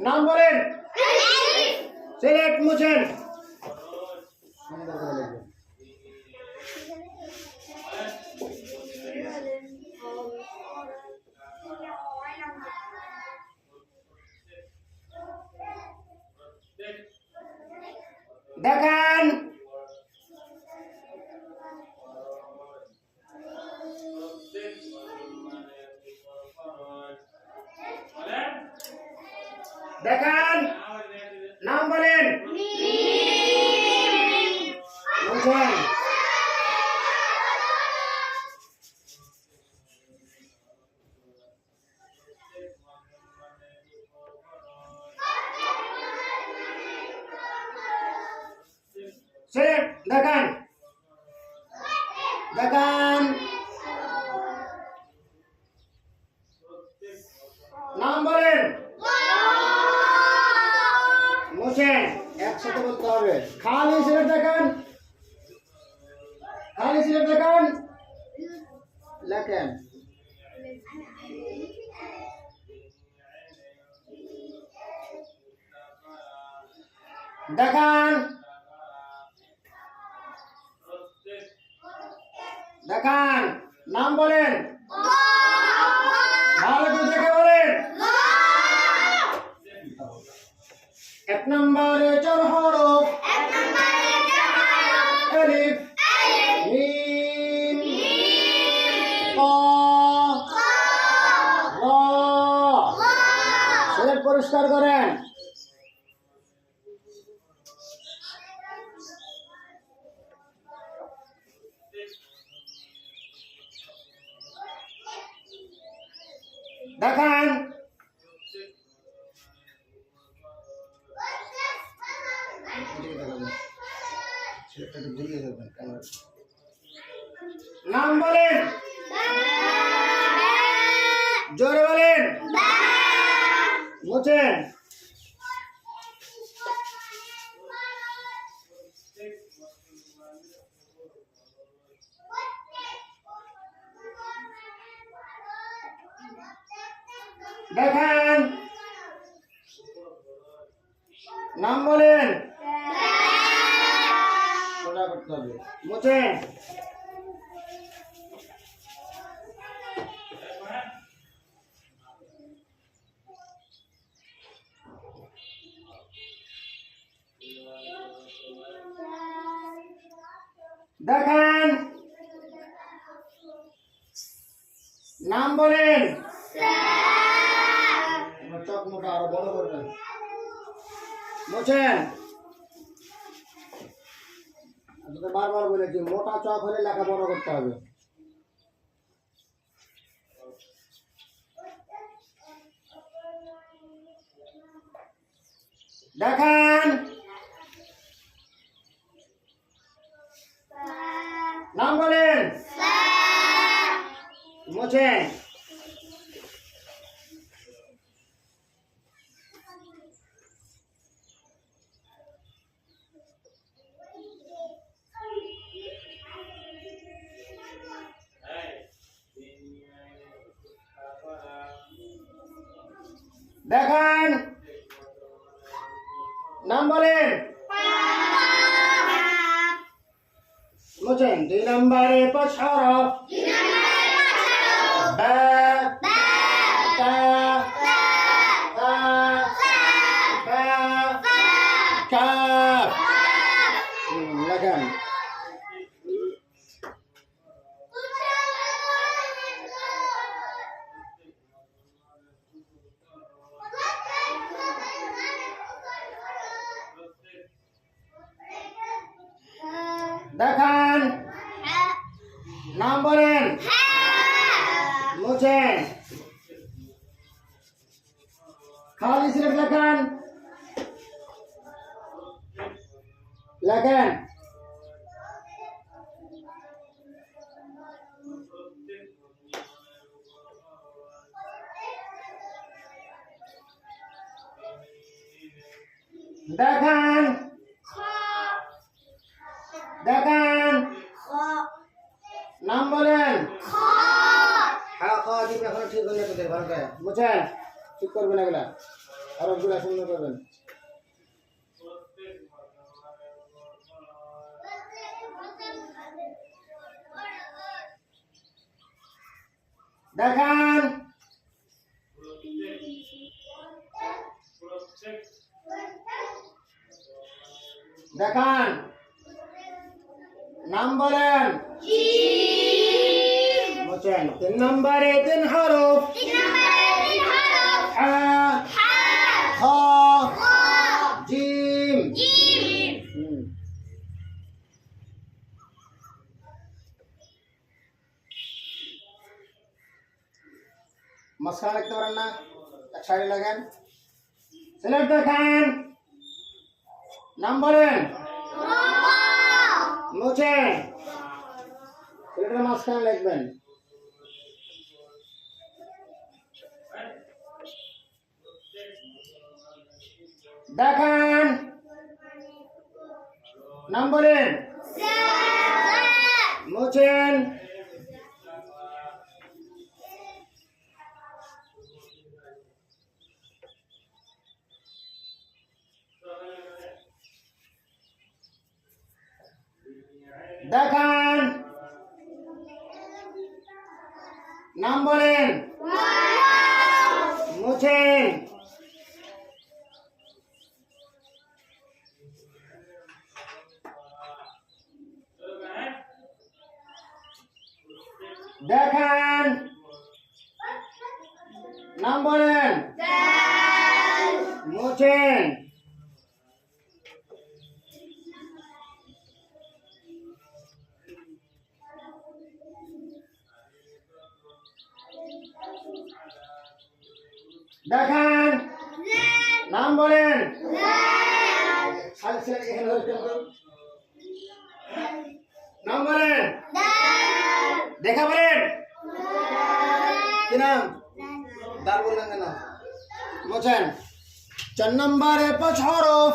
নাম বলেন। সিলেট মুছেন। দেখান। দেখান। নাম বলেন। মুছেন। সিলেট দেখান। দেখান। নাম বলেন। মুছেন। একসাথে বলতে হবে। খালি সিলেট দেখান। খালি সিলেট দেখান। লেখেন। দেখান। দেখান। নাম বলেন। ভালো করে দেখে বলেন। এক নম্বরে চার হরফ। আলিফ মিম তা রা। সিলেট পরিষ্কার করেন। দেখান। নাম বলেন। জোরে বলেন। মুছেন। দেখান। নাম বলেন। সোজা করতে হবে। মুছেন। দেখান। নাম বলেন। চোখ মোটা আরো বড় করবেন। মুছেন। বারবার বলেছি মোটা চক হলে লেখা বড় করতে হবে। দেখান। নাম বলেন। মুছেন। দেখান। নাম বলেন। মুছেন। 2 নম্বরে 5 হরফ। বা তা তা বা কাফ। লেখেন। দেখান। নাম বলেন। মুছেন। খালি সিলেট দেখান। লেখেন। দেখান। দেখান। নাম বলেন। হ্যাঁ খাওয়া দিবে এখন ঠিক হয়ে যাবে ভালো করে বুঝছেন ঠিক করবেন এগুলা। হরফগুলো সুন্দর করবেন। দেখান। দেখান। নাম বলেন। মোছেন। 3 নম্বরে 3 হরফ। হা, খ, জিম। মাঝখানে লিখতে পারেন না, এক সাইডে লাগেন। সিলেট দেখান। নাম বলেন। মোছেন। সিলেটের মাঝখানে লিখবেন। দেখান। নাম বলেন। মোছেন। দেখান। নাম বলেন। মোছেন। দেখান। নাম বলেন। মোছেন। দেখান। নাম বলেন। নাম বলেন। দেখা বলেন। কি নাম? দার বললেন কেন? মোছেন। 4 নম্বরে 5 হরফ।